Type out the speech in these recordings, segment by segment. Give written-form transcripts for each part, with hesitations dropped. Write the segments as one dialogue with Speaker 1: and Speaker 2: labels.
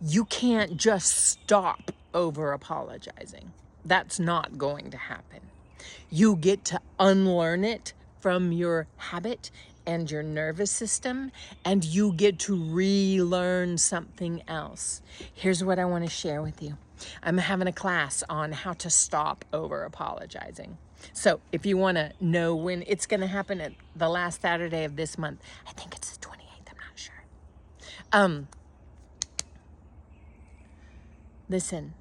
Speaker 1: You can't just stop over apologizing. That's not going to happen. You get to unlearn it from your habit and your nervous system, and you get to relearn something else. Here's what I want to share with you. I'm having a class on how to stop over apologizing. So if you want to know when it's going to happen, at the last Saturday of this month, I think it's the 28th, I'm not sure. Listen,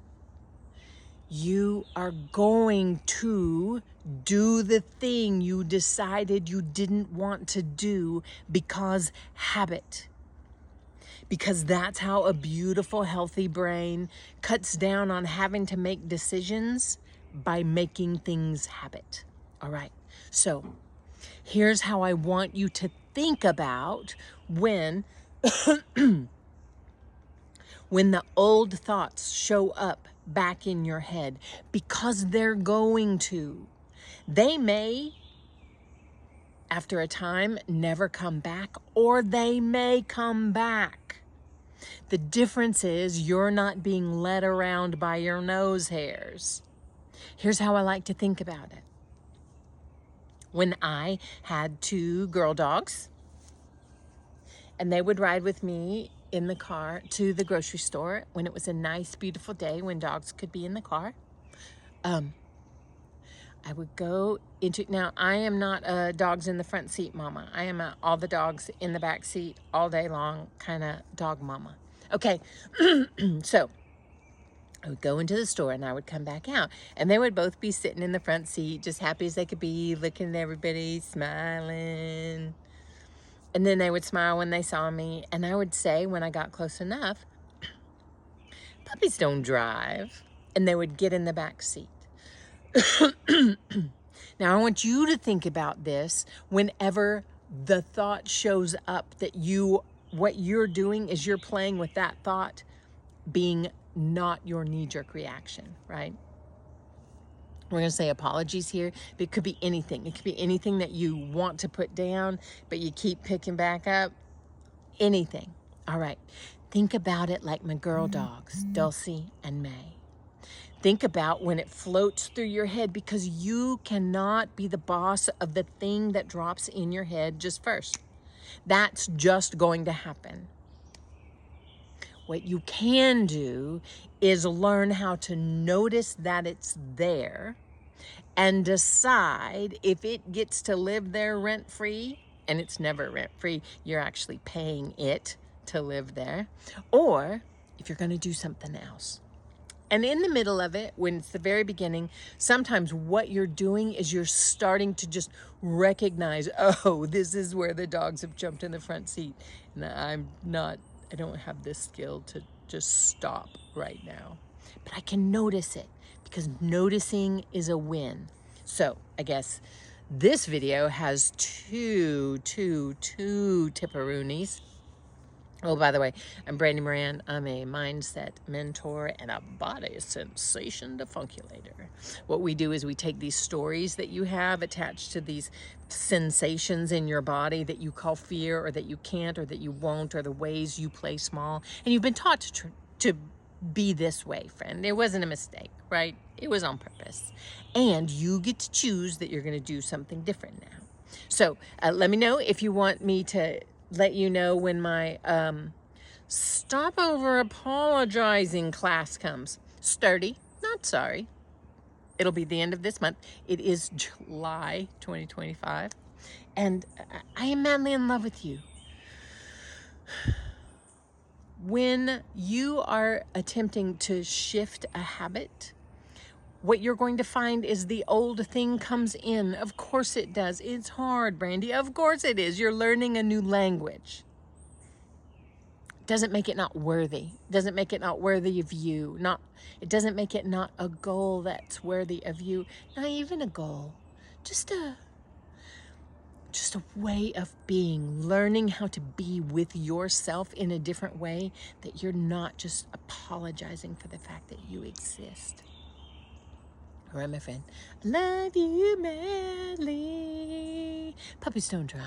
Speaker 1: you are going to do the thing you decided you didn't want to do because habit. Because that's how a beautiful, healthy brain cuts down on having to make decisions by making things habit. All right. So here's how I want you to think about when the old thoughts show up back in your head, because they're going to. They may, after a time, never come back, or they may come back. The difference is you're not being led around by your nose hairs. Here's how I like to think about it. When I had 2 girl dogs, and they would ride with me in the car to the grocery store when it was a nice, beautiful day when dogs could be in the car. I would go into, now I am not a dogs in the front seat mama. I am a all the dogs in the back seat all day long kind of dog mama. Okay, so I would go into the store and I would come back out, and they would both be sitting in the front seat, just happy as they could be, looking at everybody, smiling. And then they would smile when they saw me, and I would say, when I got close enough, puppies don't drive. And they would get in the back seat. Now, I want you to think about this whenever the thought shows up that what you're doing is you're playing with that thought being not your knee-jerk reaction, right? We're going to say apologies here, but it could be anything. It could be anything that you want to put down, but you keep picking back up. Anything. All right. Think about it like my girl dogs, Dulcie and May. Think about when it floats through your head, because you cannot be the boss of the thing that drops in your head just first. That's just going to happen. What you can do is learn how to notice that it's there and decide if it gets to live there rent-free, and it's never rent-free, you're actually paying it to live there, or if you're going to do something else. And in the middle of it, when it's the very beginning, sometimes what you're doing is you're starting to just recognize, oh, this is where the dogs have jumped in the front seat. And I don't have this skill to just stop right now. But I can notice it, because noticing is a win. So I guess this video has two tipperoonies. Oh, by the way, I'm Brandy Moran. I'm a mindset mentor and a body sensation defunculator. What we do is we take these stories that you have attached to these sensations in your body that you call fear, or that you can't, or that you won't, or the ways you play small. And you've been taught to be this way, friend. It wasn't a mistake, right? It was on purpose. And you get to choose that you're going to do something different now. So let me know if you want me to let you know when my stop over apologizing class comes. Sturdy, not sorry. It'll be the end of this month. It is July 2025. And I am madly in love with you. When you are attempting to shift a habit, what you're going to find is the old thing comes in. Of course it does. It's hard, Brandy. Of course it is. You're learning a new language. Doesn't make it not worthy. Doesn't make it not worthy of you. It doesn't make it not a goal that's worthy of you. Not even a goal. Just a way of being. Learning how to be with yourself in a different way, that you're not just apologizing for the fact that you exist. All right, my friend. I love you madly. Puppies don't drive.